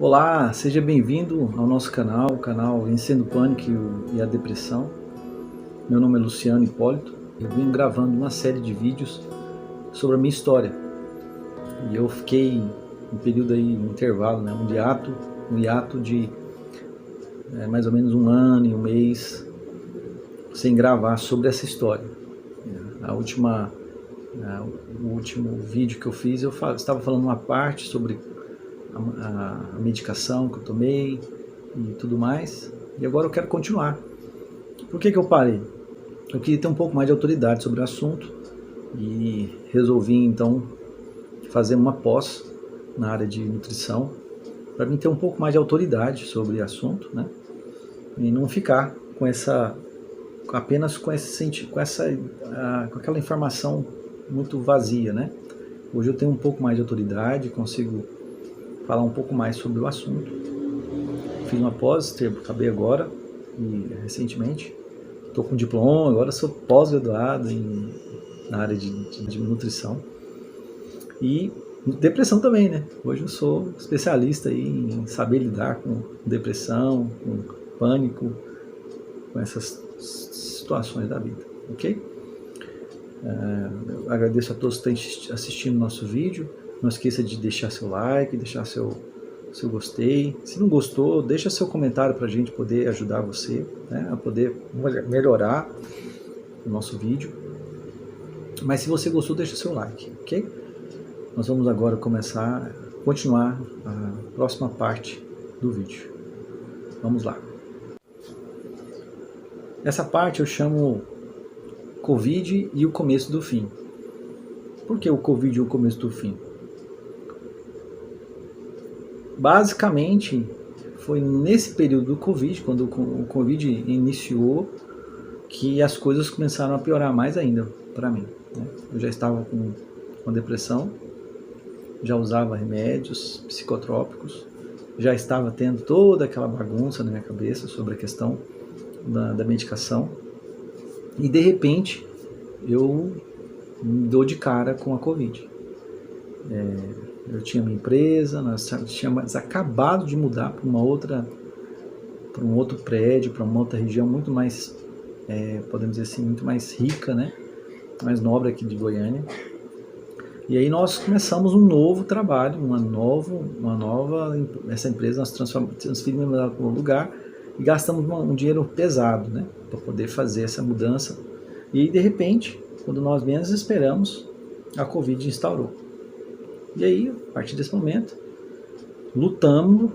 Olá, seja bem-vindo ao nosso canal, o canal Vencendo o Pânico e a Depressão. Meu nome é Luciano Hipólito. Eu venho gravando uma série de vídeos sobre a minha história. E eu fiquei um período aí, um intervalo, né, um hiato de mais ou menos um ano e um mês sem gravar sobre essa história. O último vídeo que eu fiz, estava falando uma parte sobre a medicação que eu tomei e tudo mais, e agora eu quero continuar. Por que eu parei? Eu queria ter um pouco mais de autoridade sobre o assunto e resolvi então fazer uma pós na área de nutrição para mim ter um pouco mais de autoridade sobre o assunto, né? E não ficar com apenas com aquela informação muito vazia, né? Hoje eu tenho um pouco mais de autoridade, consigo falar um pouco mais sobre o assunto. Fiz uma pós, acabei agora, e recentemente. Estou com diploma, agora sou pós-graduado na área de nutrição. E depressão também, né? Hoje eu sou especialista aí em saber lidar com depressão, com pânico, com essas situações da vida, ok? Eu agradeço a todos que estão assistindo o nosso vídeo. Não esqueça de deixar seu like, deixar seu gostei. Se não gostou, deixa seu comentário para a gente poder ajudar você, né, a poder melhorar o nosso vídeo. Mas se você gostou, deixa seu like, ok? Nós vamos agora continuar a próxima parte do vídeo. Vamos lá. Essa parte eu chamo Covid e o começo do fim. Por que o Covid e o começo do fim? Basicamente, foi nesse período do Covid, quando o Covid iniciou, que as coisas começaram a piorar mais ainda para mim, né? Eu já estava com depressão, já usava remédios psicotrópicos, já estava tendo toda aquela bagunça na minha cabeça sobre a questão da medicação, e de repente eu me dou de cara com a Covid. Eu tinha minha empresa, nós tínhamos acabado de mudar para um outro prédio, para uma outra região muito mais, podemos dizer assim, muito mais rica, né? Mais nobre aqui de Goiânia. E aí nós começamos um novo trabalho, essa empresa nós transferimos ela para um lugar e gastamos um dinheiro pesado, né? Para poder fazer essa mudança. E aí, de repente, quando nós menos esperamos, a Covid instaurou. E aí, a partir desse momento, lutando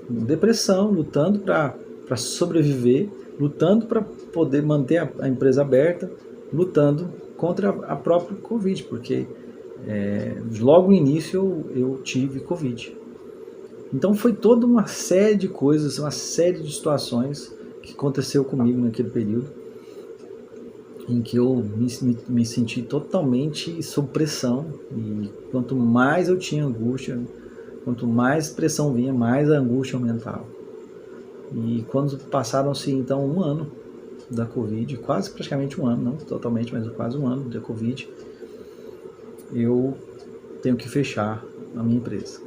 com depressão, lutando para sobreviver, lutando para poder manter a empresa aberta, lutando contra a própria Covid, porque logo no início eu tive Covid. Então foi toda uma série de coisas, uma série de situações que aconteceu comigo naquele período, em que eu me senti totalmente sob pressão, e quanto mais eu tinha angústia, quanto mais pressão vinha, mais a angústia aumentava. E quando passaram-se então um ano da Covid, quase praticamente um ano, não totalmente, mas quase um ano da Covid, eu tenho que fechar a minha empresa.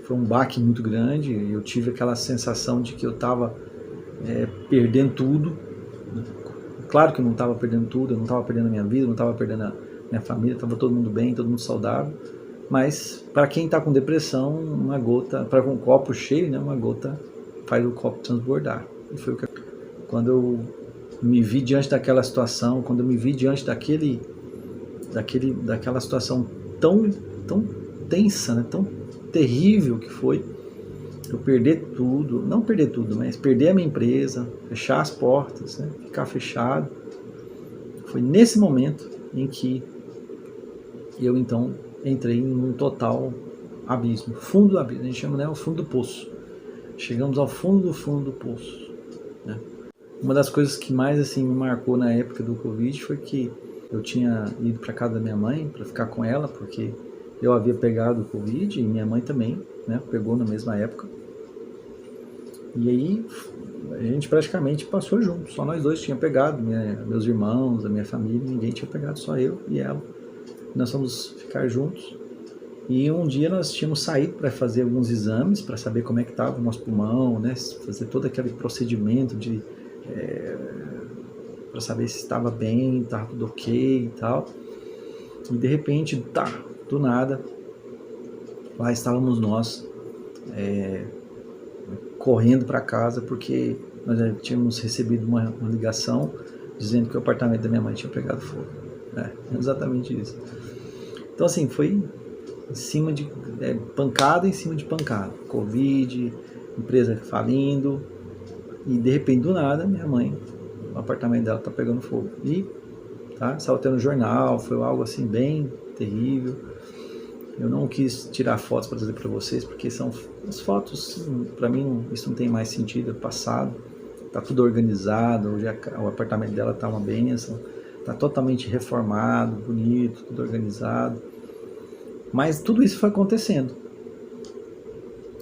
Foi um baque muito grande, eu tive aquela sensação de que eu estava perdendo tudo. Claro que eu não estava perdendo tudo, eu não estava perdendo a minha vida, não estava perdendo a minha família, estava todo mundo bem, todo mundo saudável, mas para quem está com depressão, uma gota, para um copo cheio, né, uma gota faz o copo transbordar. E foi quando eu me vi diante daquela situação, quando eu me vi diante daquela situação tão tensa, né, tão terrível que foi, eu perder tudo, não perder tudo, mas perder a minha empresa, fechar as portas, né, ficar fechado. Foi nesse momento em que eu então entrei em um total abismo, fundo do abismo, a gente chama, né, o fundo do poço. Chegamos ao fundo do poço, né? Uma das coisas que mais assim me marcou na época do Covid foi que eu tinha ido para casa da minha mãe para ficar com ela, porque eu havia pegado o Covid e minha mãe também, né, pegou na mesma época. E aí a gente praticamente passou junto, só nós dois tínhamos pegado, meus irmãos, a minha família, ninguém tinha pegado, só eu e ela. Nós fomos ficar juntos E um dia nós tínhamos saído para fazer alguns exames, para saber como é que estava o nosso pulmão, né? Fazer todo aquele procedimento para saber se estava bem, estava tudo ok e tal. E de repente, do nada, lá estávamos nós, correndo para casa, porque nós já tínhamos recebido uma ligação dizendo que o apartamento da minha mãe tinha pegado fogo. Exatamente isso. Então assim, foi em cima de pancada em cima de pancada. Covid, empresa falindo, e de repente, do nada, minha mãe, o apartamento dela tá pegando fogo. E saiu até no jornal, foi algo assim bem terrível. Eu não quis tirar fotos para trazer para vocês, porque são as fotos, para mim, isso não tem mais sentido, é passado. Tá tudo organizado, hoje o apartamento dela tá uma bênção, tá totalmente reformado, bonito, tudo organizado. Mas tudo isso foi acontecendo.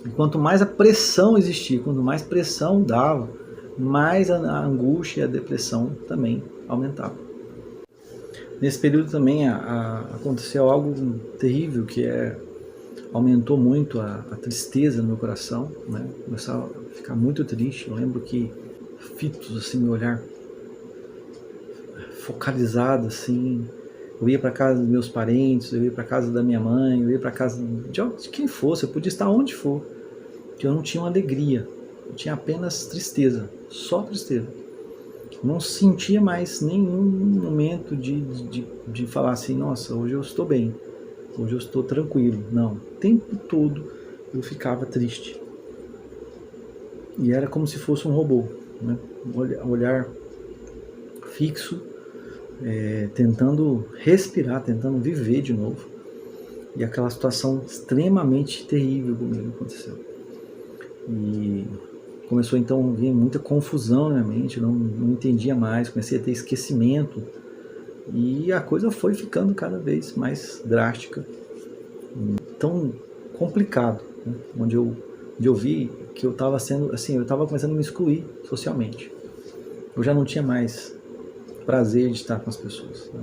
E quanto mais a pressão existia, quanto mais pressão dava, mais a angústia e a depressão também aumentavam. Nesse período também aconteceu algo terrível, que aumentou muito a tristeza no meu coração, né? Começava a ficar muito triste. Eu lembro que fitos, assim, meu olhar focalizado, assim. Eu ia para casa dos meus parentes, eu ia para casa da minha mãe, eu ia para casa de quem fosse, eu podia estar onde for, que eu não tinha uma alegria, eu tinha apenas tristeza, só tristeza. Não sentia mais nenhum momento de falar assim, nossa, hoje eu estou bem, hoje eu estou tranquilo. Não, o tempo todo eu ficava triste. E era como se fosse um robô, né? Um olhar fixo, tentando respirar, tentando viver de novo. E aquela situação extremamente terrível comigo aconteceu. E começou então a vir muita confusão na minha mente, não entendia mais, comecei a ter esquecimento. E a coisa foi ficando cada vez mais drástica, tão complicado, né? Onde eu vi que eu estava sendo, assim, eu estava começando a me excluir socialmente. Eu já não tinha mais prazer de estar com as pessoas, né?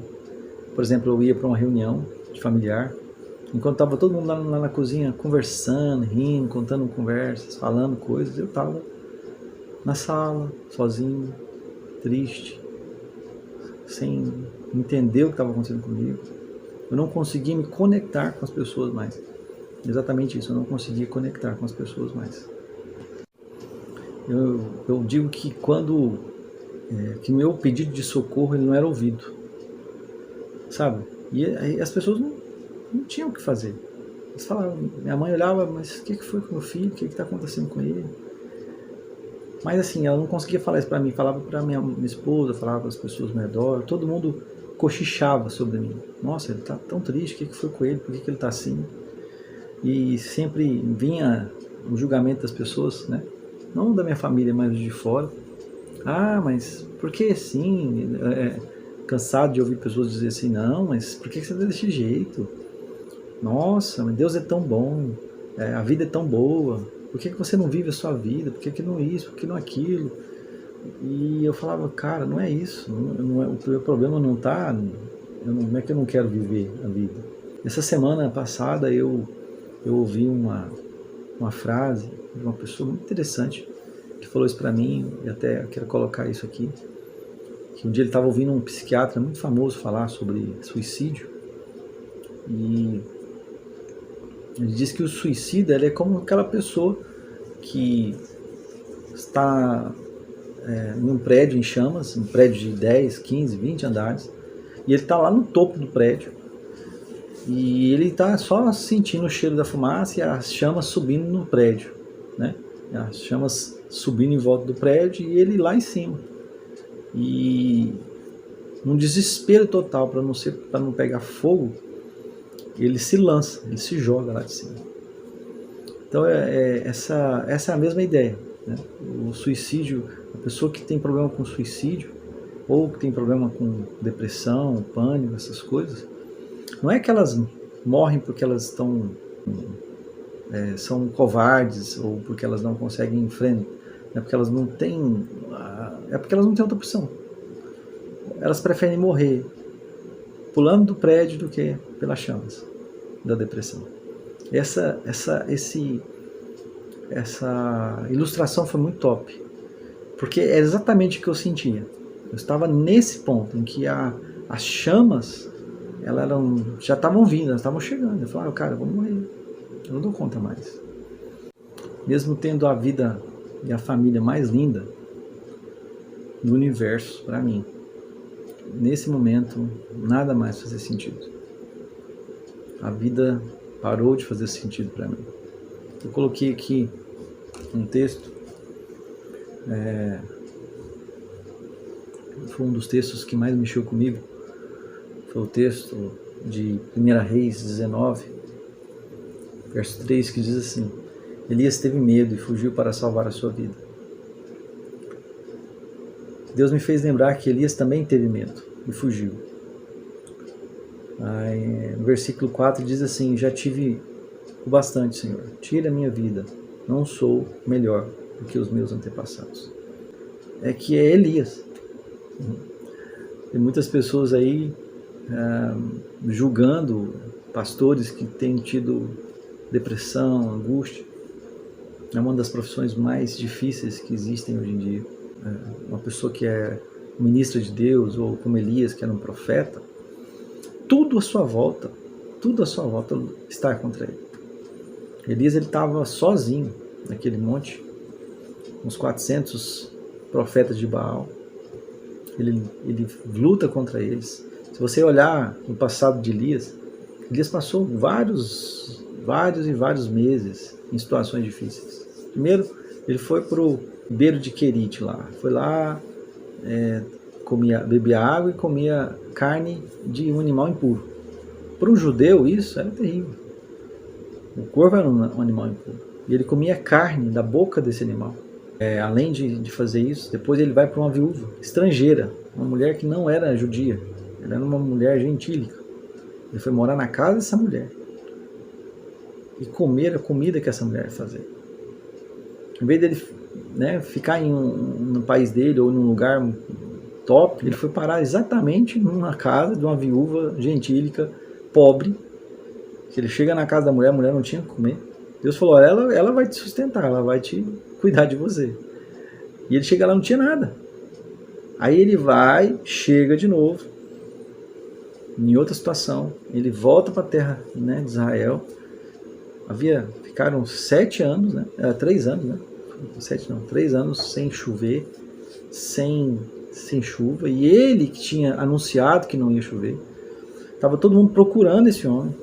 Por exemplo, eu ia para uma reunião de familiar, enquanto estava todo mundo lá na cozinha conversando, rindo, contando conversas, falando coisas, eu estava na sala, sozinho, triste, sem entender o que estava acontecendo comigo. Eu não conseguia me conectar com as pessoas mais. Exatamente isso, eu não conseguia conectar com as pessoas mais. Eu digo que quando que meu pedido de socorro ele não era ouvido, sabe? E as pessoas não tinham o que fazer. Eles falavam, minha mãe olhava, mas o que foi com meu filho? O que está acontecendo com ele? Mas assim, ela não conseguia falar isso para mim. Falava para minha esposa, falava para as pessoas ao meu redor. Todo mundo cochichava sobre mim. Nossa, ele está tão triste, o que foi com ele? Por que ele está assim? E sempre vinha o julgamento das pessoas, né? Não da minha família, mas de fora. Ah, mas por que assim? Cansado de ouvir pessoas dizer assim, não, mas por que você está desse jeito? Nossa, mas Deus é tão bom, a vida é tão boa, por que você não vive a sua vida? Por que não isso, por que não aquilo? E eu falava, cara, não é isso, o problema não está, não é que eu não quero viver a vida. Essa semana passada eu ouvi uma frase de uma pessoa muito interessante, que falou isso para mim, e até quero colocar isso aqui, que um dia ele estava ouvindo um psiquiatra muito famoso falar sobre suicídio, e ele diz que o suicida ele é como aquela pessoa que está em um prédio em chamas, um prédio de 10, 15, 20 andares, e ele está lá no topo do prédio, e ele está só sentindo o cheiro da fumaça e as chamas subindo no prédio, né? As chamas subindo em volta do prédio e ele lá em cima. E num desespero total para não pegar fogo, ele se lança, ele se joga lá de cima. Então essa é a mesma ideia, né? O suicídio, a pessoa que tem problema com suicídio ou que tem problema com depressão, pânico, essas coisas, não é que elas morrem porque elas são covardes ou porque elas não conseguem enfrentar, é porque elas não têm, é porque elas não têm outra opção. Elas preferem morrer pulando do prédio do que pelas chamas da depressão. Essa ilustração foi muito top, porque é exatamente o que eu sentia. Eu estava nesse ponto em que as chamas já estavam vindo, elas estavam chegando. Eu falava, cara, eu vou morrer, eu não dou conta mais. Mesmo tendo a vida e a família mais linda do universo para mim, nesse momento nada mais fazia sentido. A vida parou de fazer sentido para mim. Eu coloquei aqui um texto, foi um dos textos que mais mexeu comigo, foi o texto de 1 Reis 19, verso 3, que diz assim: Elias teve medo e fugiu para salvar a sua vida. Deus me fez lembrar que Elias também teve medo e fugiu. Aí, no versículo 4 diz assim: já tive o bastante, Senhor, tira a minha vida, não sou melhor do que os meus antepassados. É que é Elias. Tem muitas pessoas aí julgando pastores que têm tido depressão, angústia. É uma das profissões mais difíceis que existem hoje em dia. Uma pessoa que é ministra de Deus, ou como Elias, que era um profeta, tudo à sua volta está contra ele. Elias estava sozinho naquele monte, uns 400 profetas de Baal. Ele luta contra eles. Se você olhar no passado de Elias passou vários meses em situações difíceis. Primeiro, ele foi para o beiro de Querite lá. Foi lá, bebia água e comia carne de um animal impuro. Para um judeu, isso era terrível. O corvo era um animal impuro. E ele comia carne da boca desse animal. Além de fazer isso, depois ele vai para uma viúva estrangeira, uma mulher que não era judia. Ela era uma mulher gentílica. Ele foi morar na casa dessa mulher e comer a comida que essa mulher fazia. Em vez dele ficar no país dele ou num lugar top, ele foi parar exatamente numa casa de uma viúva gentílica, pobre, que ele chega na casa da mulher, a mulher não tinha o que comer. Deus falou, ela vai te sustentar, ela vai te cuidar de você. E ele chega lá, não tinha nada. Aí ele chega de novo, em outra situação, ele volta para a terra de Israel. Ficaram 7 anos, 3 anos, 3 anos sem chover, sem chuva, e ele que tinha anunciado que não ia chover. Estava todo mundo procurando esse homem,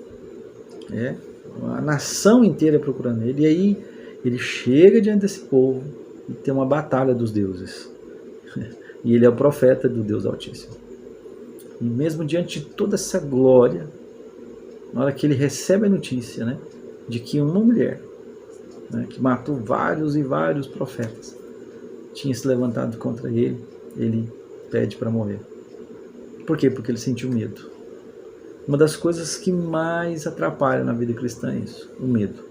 a nação inteira procurando ele, e aí ele chega diante desse povo e tem uma batalha dos deuses, e ele é o profeta do Deus Altíssimo. E mesmo diante de toda essa glória, na hora que ele recebe a notícia de que uma mulher que matou vários e vários profetas tinha se levantado contra ele, ele pede para morrer. Por quê? Porque ele sentiu medo. Uma das coisas que mais atrapalha na vida cristã é isso, o medo.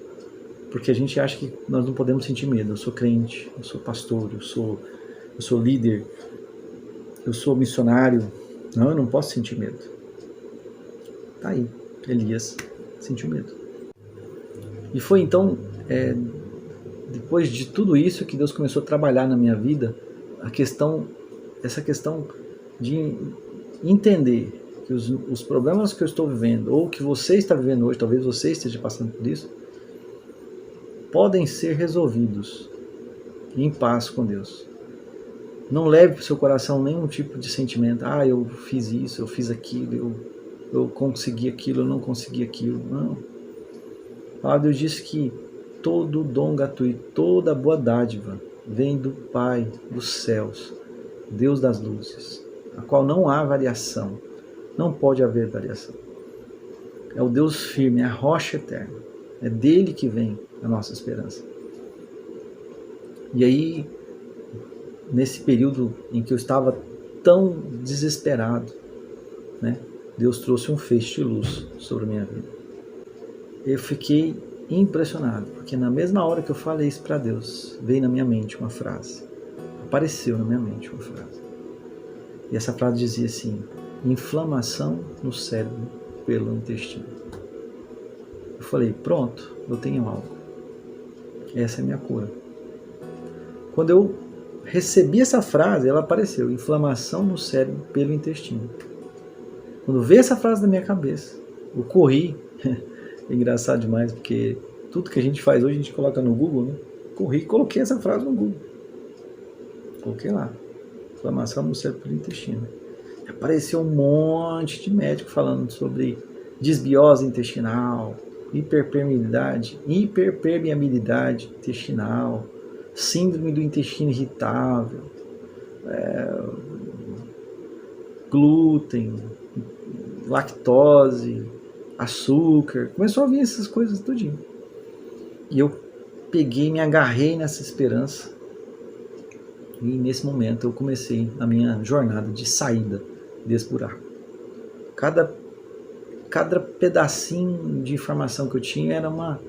Porque a gente acha que nós não podemos sentir medo. Eu sou crente, eu sou pastor, eu sou líder, eu sou missionário. Não, eu não posso sentir medo. Tá aí, Elias sentiu medo. E foi então, depois de tudo isso, que Deus começou a trabalhar na minha vida essa questão de entender que os problemas que eu estou vivendo, ou que você está vivendo hoje, talvez você esteja passando por isso, podem ser resolvidos em paz com Deus. Não leve para o seu coração nenhum tipo de sentimento. Eu fiz isso, eu fiz aquilo, eu consegui aquilo, eu não consegui aquilo. Não. A palavra de Deus diz que todo dom gratuito, toda boa dádiva vem do Pai dos céus, Deus das luzes, a qual não há variação, não pode haver variação. É o Deus firme, é a rocha eterna. É dele que vem a nossa esperança. E aí, nesse período em que eu estava tão desesperado, Deus trouxe um feixe de luz sobre a minha vida. Eu fiquei impressionado, porque na mesma hora que eu falei isso para Deus, veio na minha mente uma frase. Apareceu na minha mente uma frase. E essa frase dizia assim: inflamação no cérebro pelo intestino. falei, pronto, eu tenho algo. Essa é a minha cura. Quando eu recebi essa frase, ela apareceu, inflamação no cérebro pelo intestino. Quando veio essa frase na minha cabeça, eu corri, é engraçado demais, porque tudo que a gente faz hoje a gente coloca no Google, né? Corri e coloquei essa frase no Google. Coloquei lá, inflamação no cérebro pelo intestino. E apareceu um monte de médico falando sobre desbiose intestinal, hiperpermeabilidade intestinal, síndrome do intestino irritável, glúten, lactose, açúcar. Começou a vir essas coisas tudinho. E eu peguei, me agarrei nessa esperança. E nesse momento eu comecei a minha jornada de saída desse buraco. Cada pedacinho de informação que eu tinha era uma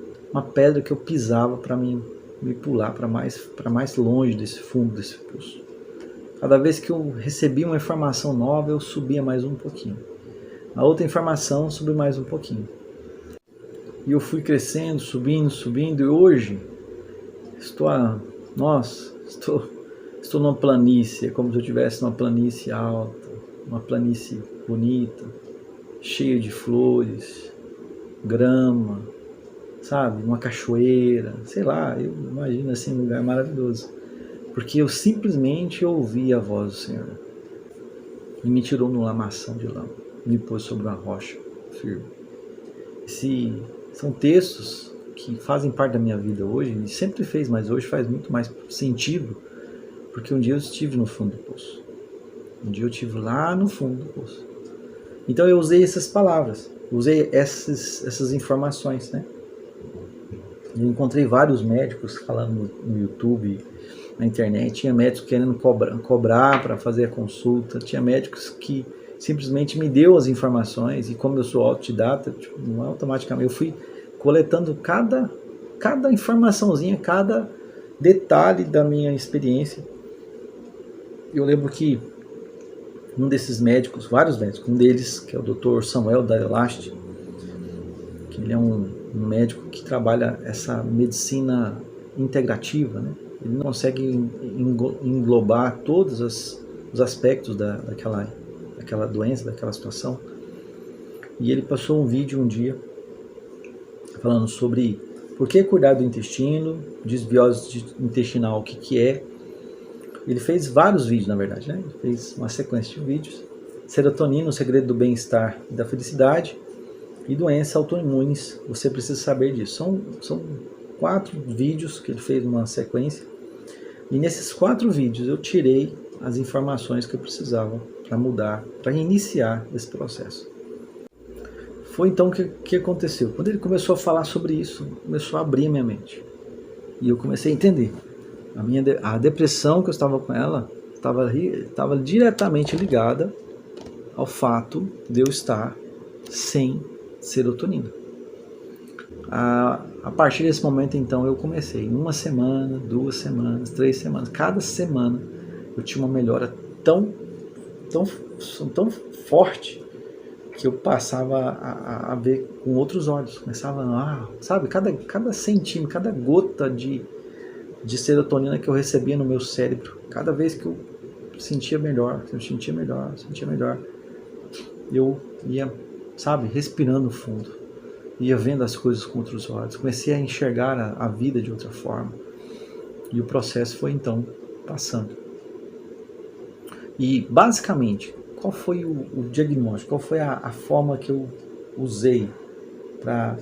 pedra que eu pisava para me pular para mais longe desse fundo desse poço. Cada vez que eu recebia uma informação nova, eu subia mais um pouquinho. A outra informação, subi mais um pouquinho. E eu fui crescendo, subindo, e hoje estou numa planície, é como se eu estivesse numa planície alta, uma planície bonita, cheia de flores, grama, sabe, uma cachoeira, sei lá, eu imagino assim um lugar maravilhoso, porque eu simplesmente ouvi a voz do Senhor e me tirou no lamação de lama, me pôs sobre uma rocha firme. São textos que fazem parte da minha vida hoje, e sempre fez, mas hoje faz muito mais sentido, porque um dia eu estive no fundo do poço, um dia eu estive lá no fundo do poço. Então eu usei essas palavras, usei essas informações, né? Eu encontrei vários médicos falando no YouTube, na internet, tinha médicos querendo cobrar para fazer a consulta, tinha médicos que simplesmente me deu as informações, e como eu sou autodidata, não automaticamente, eu fui coletando cada informaçãozinha, cada detalhe da minha experiência. Eu lembro que um desses médicos, vários médicos, um deles, que é o Dr. Samuel da Elast, que ele é um médico que trabalha essa medicina integrativa, né? Ele não consegue englobar todos os aspectos daquela doença, daquela situação. E ele passou um vídeo um dia falando sobre por que cuidar do intestino, desbiose intestinal, o que é. Ele fez vários vídeos, na verdade, né? Ele fez uma sequência de vídeos. Serotonina, o segredo do bem-estar e da felicidade. E doenças autoimunes, você precisa saber disso. São 4 vídeos que ele fez numa sequência. E nesses 4 vídeos eu tirei as informações que eu precisava para mudar, para iniciar esse processo. Foi então que aconteceu. Quando ele começou a falar sobre isso, começou a abrir minha mente. E eu comecei a entender. A depressão que eu estava com ela estava diretamente ligada ao fato de eu estar sem serotonina. A partir desse momento, então, eu comecei. 1 semana, 2 semanas, 3 semanas. Cada semana eu tinha uma melhora tão forte que eu passava a ver com outros olhos. Começava sabe, cada centímetro, cada gota de serotonina que eu recebia no meu cérebro, cada vez que eu sentia melhor, eu ia, sabe, respirando fundo, ia vendo as coisas com outros olhos, comecei a enxergar a vida de outra forma, e o processo foi então passando. E basicamente, qual foi o diagnóstico, qual foi a forma que eu usei para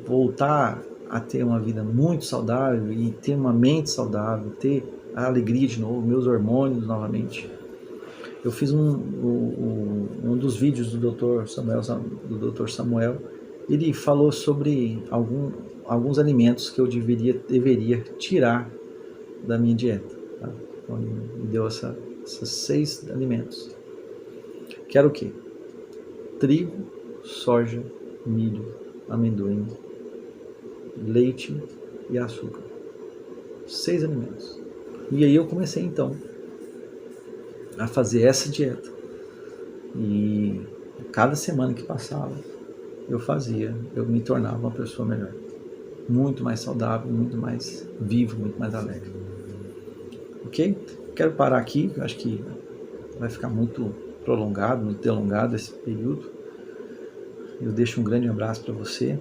voltar a ter uma vida muito saudável e ter uma mente saudável, ter a alegria de novo, meus hormônios novamente. Eu fiz um dos vídeos do Dr. Samuel, ele falou sobre alguns alimentos que eu deveria tirar da minha dieta. Tá? Então ele me deu esses 6 alimentos. Que era o quê? Trigo, soja, milho, amendoim, leite e açúcar. 6 alimentos. E aí eu comecei então a fazer essa dieta. E cada semana que passava eu fazia, eu me tornava uma pessoa melhor. Muito mais saudável, muito mais vivo, muito mais alegre. Ok? Quero parar aqui, eu acho que vai ficar muito prolongado, muito delongado esse período. Eu deixo um grande abraço para você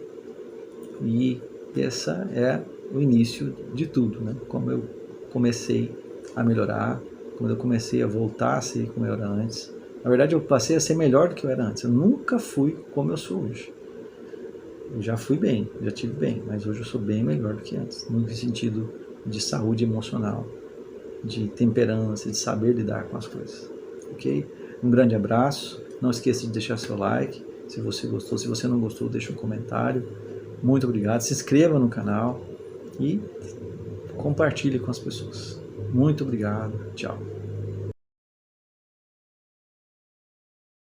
e essa é o início de tudo, né? Como eu comecei a melhorar, como eu comecei a voltar a ser como eu era antes. Na verdade, eu passei a ser melhor do que eu era antes. Eu nunca fui como eu sou hoje. Eu já fui bem, já tive bem, mas hoje eu sou bem melhor do que antes, no sentido de saúde emocional, de temperança, de saber lidar com as coisas. Ok? Um grande abraço. Não esqueça de deixar seu like, se você gostou. Se você não gostou, deixa um comentário. Muito obrigado. Se inscreva no canal e compartilhe com as pessoas. Muito obrigado. Tchau.